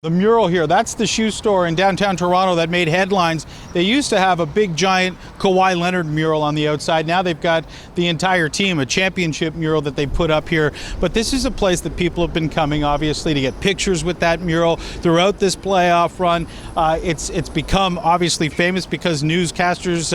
The mural here, that's the shoe store in downtown Toronto that made headlines. They used to have a big giant Kawhi Leonard mural on the outside. Now they've got the entire team, a championship mural that they put up here. But this is a place that people have been coming, obviously, to get pictures with that mural throughout this playoff run. It's become obviously famous because newscasters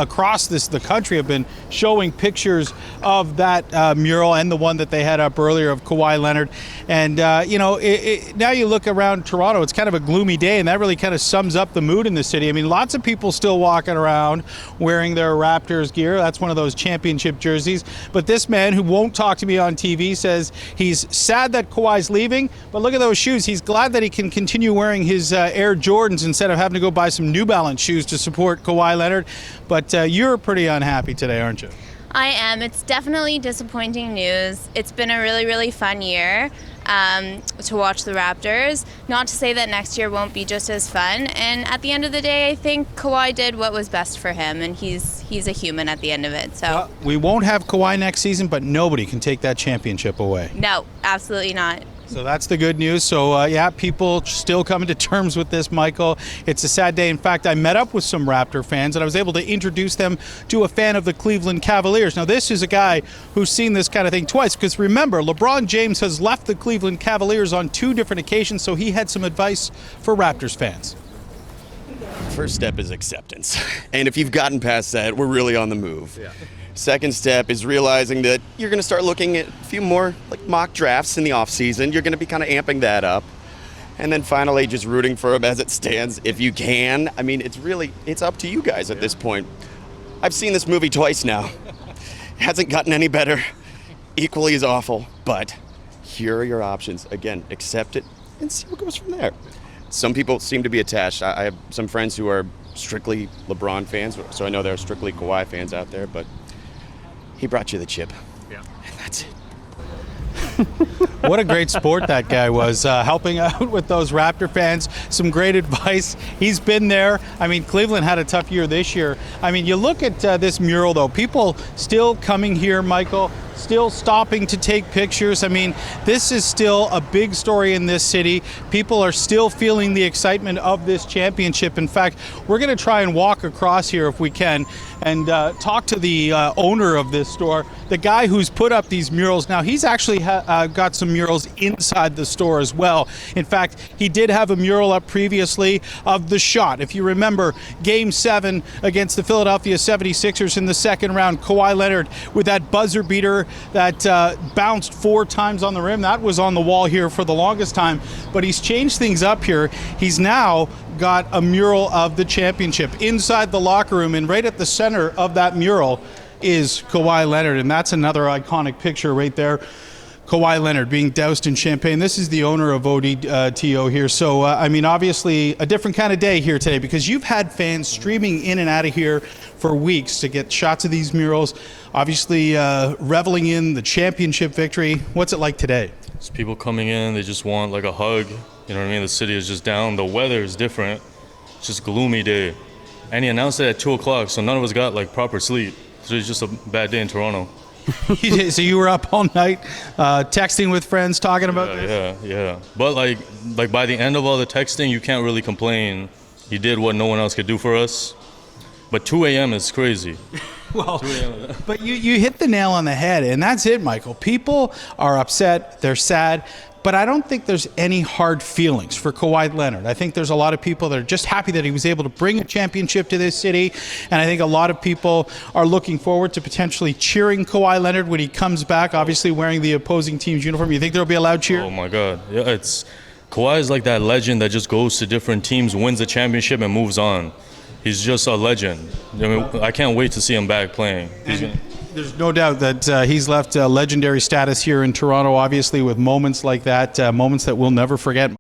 across the country have been showing pictures of that mural and the one that they had up earlier of Kawhi Leonard. And, now you look around Toronto, it's kind of a gloomy day, and that really kind of sums up the mood in the city. I mean, lots of people still walking around wearing their Raptors gear. That's one of those championship jerseys. But this man who won't talk to me on TV says he's sad that Kawhi's leaving, but look at those shoes. He's glad that he can continue wearing his Air Jordans instead of having to go buy some New Balance shoes to support Kawhi Leonard. But you're pretty unhappy today, aren't you? I am. It's definitely disappointing news. It's been a really, really fun year to watch the Raptors. Not to say that next year won't be just as fun. And at the end of the day, I think Kawhi did what was best for him, and he's a human at the end of it. So we won't have Kawhi next season, but nobody can take that championship away. No, absolutely not. So that's the good news. So, people still coming to terms with this, Michael. It's a sad day. In fact, I met up with some Raptor fans, and I was able to introduce them to a fan of the Cleveland Cavaliers. Now, this is a guy who's seen this kind of thing twice, because remember, LeBron James has left the Cleveland Cavaliers on 2 different occasions, so he had some advice for Raptors fans. First step is acceptance. And if you've gotten past that, we're really on the move. Yeah. Second step is realizing that you're going to start looking at a few more mock drafts in the offseason. You're going to be kind of amping that up. And then finally, just rooting for him as it stands, if you can. I mean, it's up to you guys at this point. I've seen this movie twice now. It hasn't gotten any better. Equally as awful. But here are your options. Again, accept it and see what goes from there. Some people seem to be attached. I have some friends who are strictly LeBron fans, so I know there are strictly Kawhi fans out there, but he brought you the chip. Yeah. And that's it. What a great sport that guy was, helping out with those Raptor fans. Some great advice. He's been there. I mean, Cleveland had a tough year this year. I mean, you look at this mural, though. People still coming here, Michael, still stopping to take pictures. I mean, this is still a big story in this city. People are still feeling the excitement of this championship. In fact, we're going to try and walk across here if we can and talk to the owner of this store, the guy who's put up these murals. Now, he's actually got some murals inside the store as well. In fact, he did have a mural up previously of the shot. If you remember Game 7 against the Philadelphia 76ers in the second round, Kawhi Leonard with that buzzer beater that bounced 4 times on the rim. That was on the wall here for the longest time, but he's changed things up here. He's now got a mural of the championship inside the locker room, and right at the center of that mural is Kawhi Leonard, and that's another iconic picture right there. Kawhi Leonard being doused in champagne. This is the owner of ODTO here. So, obviously a different kind of day here today, because you've had fans streaming in and out of here for weeks to get shots of these murals, obviously reveling in the championship victory. What's it like today? It's people coming in, they just want like a hug. You know what I mean? The city is just down. The weather is different. It's just a gloomy day. And he announced it at 2 o'clock, so none of us got like proper sleep. So it's just a bad day in Toronto. So you were up all night texting with friends, talking about this? Yeah. But like by the end of all the texting, you can't really complain. He did what no one else could do for us. But 2 a.m. is crazy. Well, but you hit the nail on the head, and that's it, Michael. People are upset, they're sad, but I don't think there's any hard feelings for Kawhi Leonard. I think there's a lot of people that are just happy that he was able to bring a championship to this city, and I think a lot of people are looking forward to potentially cheering Kawhi Leonard when he comes back, obviously wearing the opposing team's uniform. You think there'll be a loud cheer? Oh my God, yeah, Kawhi is like that legend that just goes to different teams, wins a championship, and moves on. He's just a legend. I mean, I can't wait to see him back playing. There's no doubt that he's left legendary status here in Toronto, obviously, with moments like that, moments that we'll never forget.